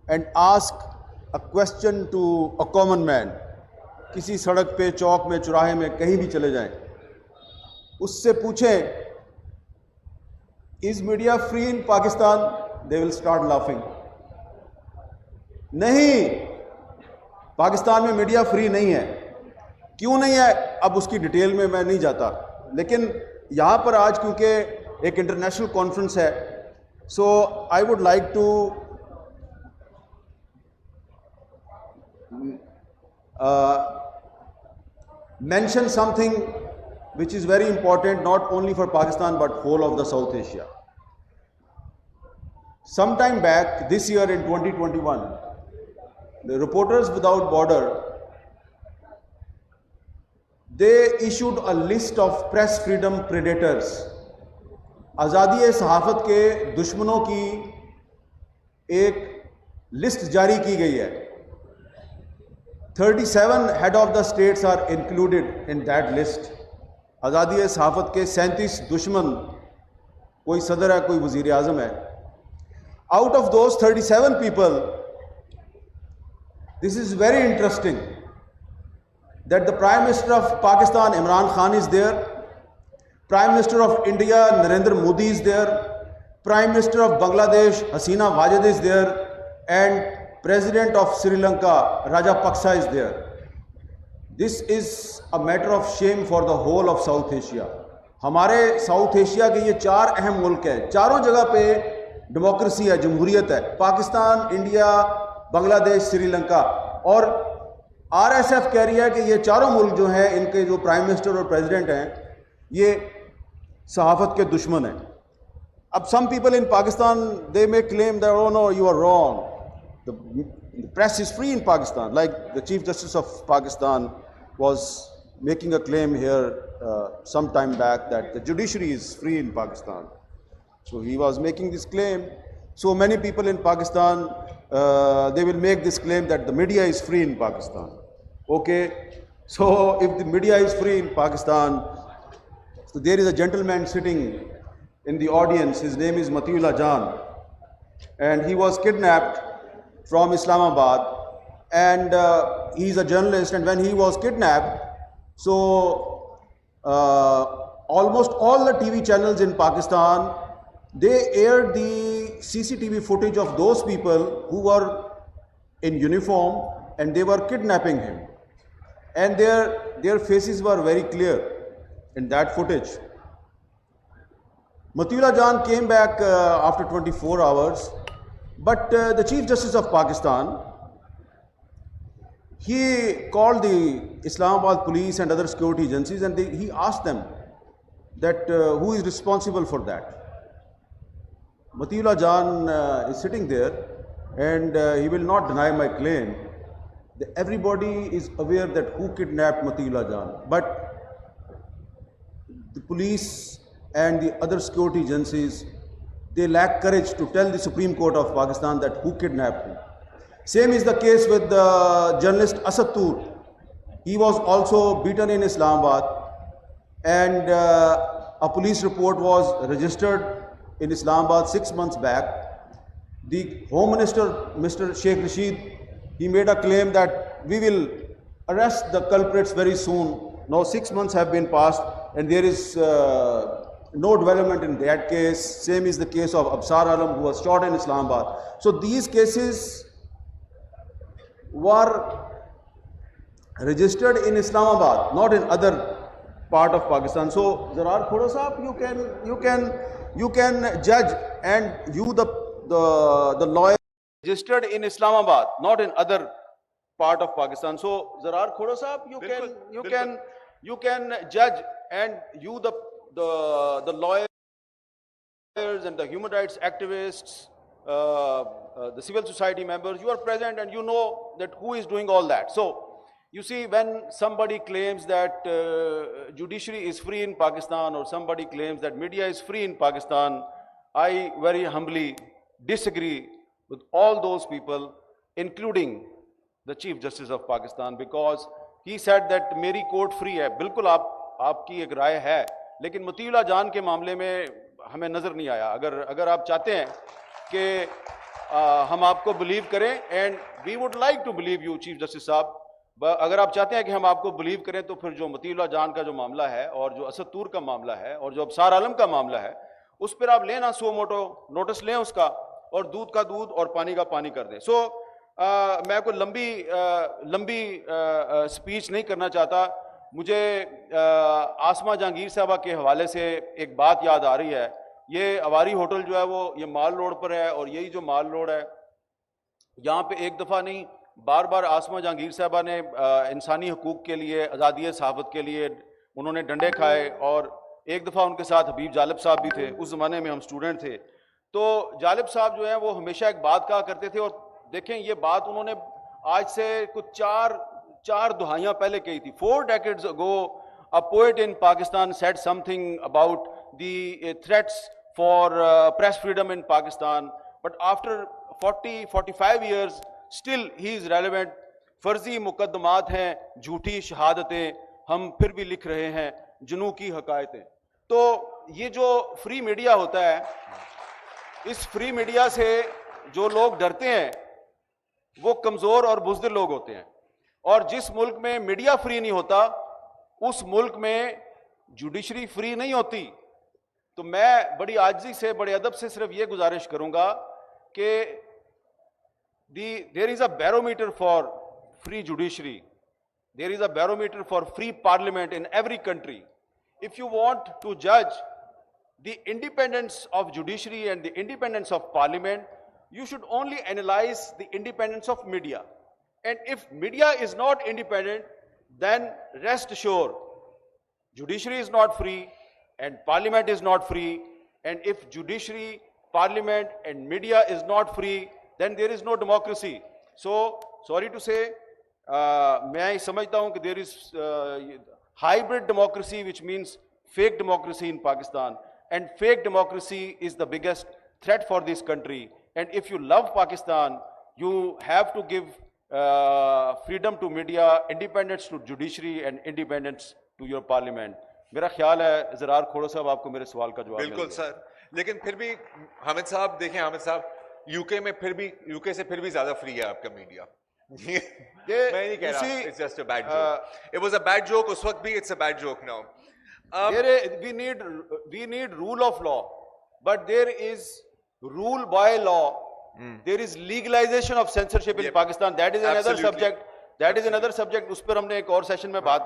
and ask a question to a common man, किसी सड़क पे, चौक में, चौराहे में, कहीं भी चले जाएं, उससे पूछें is media free in Pakistan, they will start laughing. नहीं, पाकिस्तान में मीडिया फ्री नहीं है। क्यों नहीं है, अब उसकी डिटेल में मैं नहीं जाता, लेकिन यहाँ पर आज क्योंकि एक इंटरनेशनल कॉन्फ्रेंस है, so I would like to mention something which is very important not only for Pakistan but whole of the South Asia. Sometime back this year in 2021, the Reporters Without Border, they issued a list of press freedom predators. आज़ादी सहाफ़त के दुश्मनों की एक list जारी की गई है। 37 head of the states are included in that list. आज़ादी सहाफ़त के 37 दुश्मन, कोई सदर है, कोई वज़ीर आज़म है। Out of those 37 people, this is very interesting that the Prime Minister of Pakistan, Imran Khan, is there, Prime Minister of India, Narendra Modi, is there, Prime Minister of Bangladesh, Hasina Wajid, is there, and President of Sri Lanka, Rajapaksa, is there. This is a matter of shame for the whole of South Asia. हमारे south Asia के ये 4 अहम मुल्क हैं, चारों जगह पे democracy है, जमहूरियत है, पाकिस्तान, इंडिया, बांग्लादेश, श्रीलंका, और आरएसएफ कह रही है कि ये चारों मुल्क जो हैं, इनके जो प्राइम मिनिस्टर और प्रेसिडेंट हैं, ये सहाफ़त के दुश्मन हैं। अब some people in Pakistan, they may claim that, oh no, you are wrong. The press is free in Pakistan, like the Chief Justice of Pakistan was making a claim here some time back that the judiciary is free in Pakistan. So he was making this claim. So many people in Pakistan, they will make this claim that the media is free in Pakistan. Okay, so if the media is free in Pakistan, so there is a gentleman sitting in the audience, his name is Matiullah Jan, and he was kidnapped from Islamabad, and he is a journalist, and when he was kidnapped, so almost all the TV channels in Pakistan, they aired the CCTV footage of those people who were in uniform and they were kidnapping him, and their faces were very clear in that footage. Matiullah Jan came back after 24 hours, but the Chief Justice of Pakistan, he called the Islamabad police and other security agencies, and he asked them that who is responsible for that. Matiullah Jan is sitting there, and he will not deny my claim. Everybody is aware that who kidnapped Matiullah Jan, but the police and the other security agencies, they lack courage to tell the Supreme Court of Pakistan that who kidnapped him. Same is the case with the journalist Asad Tur. He was also beaten in Islamabad, and a police report was registered in Islamabad 6 months back. The Home Minister, Mr. Sheikh Rashid, he made a claim that we will arrest the culprits very soon. Now 6 months have been passed, and there is no development in that case. Same is the case of Absar Alam, who was shot in Islamabad. So these cases were registered in Islamabad, not in other part of Pakistan. So Zarar Khoda Sahab, you can judge, and you the lawyer, registered in Islamabad, not in other part of Pakistan. So Zarar Khoda Sahab, you can judge, and you the lawyers and the human rights activists, the civil society members, you are present and you know that who is doing all that. So you see, when somebody claims that judiciary is free in Pakistan, or somebody claims that media is free in Pakistan, I very humbly disagree with all those people, including the Chief Justice of Pakistan, because he said that मेरी court free है. बिल्कुल आपकी एक राय है, लेकिन मतीउल्लाह जान के मामले में हमें नजर नहीं आया. अगर आप चाहते हैं कि हम आपको बिलीव करें, and we would like to believe you chief justice साहब। अगर आप चाहते हैं कि हम आपको बिलीव करें तो फिर जो मतीउल्लाह जान का जो मामला है और जो असद तूर का मामला है और जो अबसार आलम का मामला है, उस पर आप लेना सो मोटो नोटिस लें उसका, और दूध का दूध और पानी का पानी कर दें। सो मैं कोई लंबी स्पीच नहीं करना चाहता। मुझे आसमा जहांगीर साहबा के हवाले से एक बात याद आ रही है। ये अवारी होटल जो है वो ये माल रोड पर है, और यही जो माल रोड है यहाँ पे एक दफ़ा नहीं बार बार आसमा जहांगीर साहबा ने इंसानी हकूक़ के लिए, आज़ादी सहाफ़त के लिए उन्होंने डंडे खाए, और एक दफ़ा उनके साथ हबीब जालिब साहब भी थे। उस ज़माने में हम स्टूडेंट थे। तो जालिब साहब जो है वो हमेशा एक बात कहा करते थे, और देखें ये बात उन्होंने आज से कुछ चार दुहाइयाँ पहले कही थी। 4 decades ago a poet in Pakistan said something about the threats for press freedom in Pakistan, but after 40-45 years still he is relevant। फर्जी मुकदमात हैं, झूठी शहादतें, हम फिर भी लिख रहे हैं जुनू की हकायतें। तो ये जो फ्री मीडिया होता है, इस फ्री मीडिया से जो लोग डरते हैं वो कमजोर और बुज़दिल लोग होते हैं, और जिस मुल्क में मीडिया फ्री नहीं होता उस मुल्क में जुडिशरी फ्री नहीं होती। तो मैं बड़ी आजिज़ी से, बड़े अदब से सिर्फ ये गुजारिश करूंगा कि there is a barometer for free judiciary, there is a barometer for free parliament in every country. If you want to जज the independence of judiciary and the independence of parliament, you should only analyze the independence of media. And if media is not independent, then rest assured judiciary is not free and parliament is not free. And if judiciary, parliament and media is not free, then there is no democracy. So sorry to say, मैं समझता हूं कि there is hybrid democracy, which means fake democracy in Pakistan. And fake democracy is the biggest threat for this country. And if you love Pakistan, you have to give freedom to media, independence to judiciary and independence to your parliament. मेरा ख्याल है ज़रार खोड़ो साहब आपको मेरे सवाल का जवाब बिल्कुल सर, लेकिन फिर भी हामिद साहब देखें, हामिद साहब यूके से फिर भी ज्यादा फ्री है आपका मीडिया। मैं नहीं कह रहा, it's just a bad joke. It was a bad joke उस वक्त भी, it's a bad joke now. We need rule of law, but there is rule by law. There is legalization of censorship in Pakistan. That is another subject. That is another subject. उस पर हमने एक और session में बात